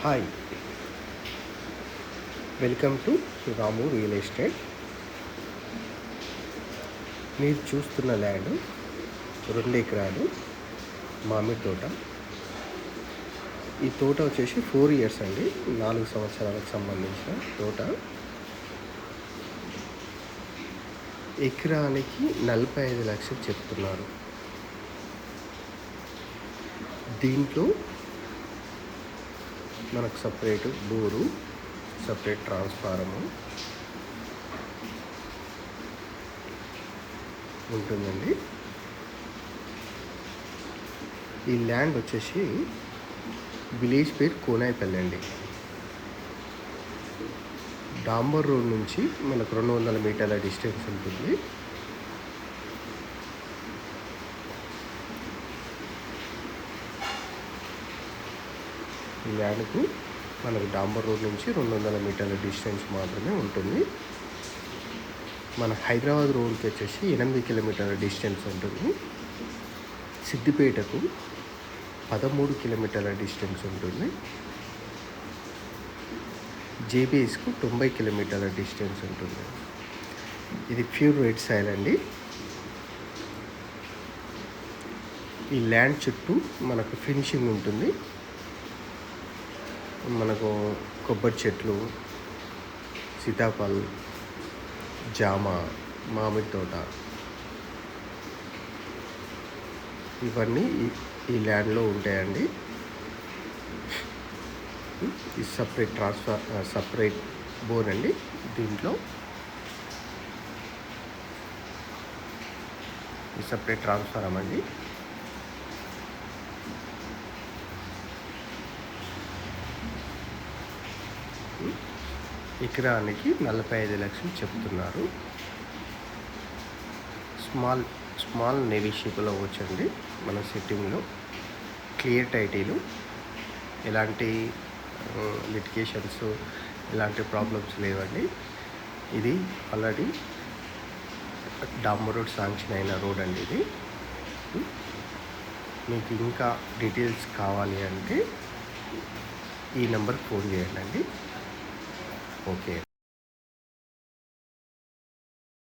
Hi, welcome to Ramu real estate. మీరు చూస్తున్న land 2 ఎకరాలు మామిడి తోట. ఈ తోట వచ్చేసి 4 ఇయర్స్ అండి, 4 సంవత్సరాలకు సంబంధించిన తోట. ఎకరానికి 45 లక్షలు చెప్తున్నారు. దీంట్లో మనకు సపరేట్ బోరు, సపరేట్ ట్రాన్స్ఫారము ఉంటుందండి. ఈ ల్యాండ్ వచ్చేసి విలేజ్ పేరు కోనాయిపల్లి అండి. డాంబర్ రోడ్ నుంచి మనకు 200 మీటర్ల డిస్టెన్స్ ఉంటుంది. ఈ ల్యాండ్కు మనకు డాంబర్ రోడ్ నుంచి 200 మీటర్ల డిస్టెన్స్ మాత్రమే ఉంటుంది. మన హైదరాబాద్ రోడ్కి వచ్చేసి 8 కిలోమీటర్ల డిస్టెన్స్ ఉంటుంది. సిద్దిపేటకు 13 కిలోమీటర్ల డిస్టెన్స్ ఉంటుంది. జేబీఎస్కు 90 కిలోమీటర్ల డిస్టెన్స్ ఉంటుంది. ఇది ప్యూర్ రెడ్ సాయిల్ అండి. ఈ ల్యాండ్ చుట్టూ మనకు ఫినిషింగ్ ఉంటుంది. మనకు కొబ్బరి చెట్లు, సీతాఫల్, జామ, మామిడి తోట ఇవన్నీ ఈ ల్యాండ్లో ఉంటాయండి. ఈ సపరేట్ బోర్ అండి. దీంట్లో ఈ సపరేట్ ట్రాన్స్ఫారం అండి. ఎకరానికి 45 లక్షలు చెప్తున్నారు. స్మాల్ నెగోషియబుల్ అవ్వచ్చండి. మన సిట్టింగ్లో క్లియర్ టైటిల్, ఎలాంటి లిటిగేషన్స్, ఎలాంటి ప్రాబ్లమ్స్ లేవండి. ఇది ఆల్రెడీ డాంబర్ రోడ్ శాంక్షన్ అయిన రోడ్ అండి. ఇది మీకు ఇంకా డీటెయిల్స్ కావాలి అంటే ఈ నెంబర్కి ఫోన్ చేయండి అండి. ఓకే.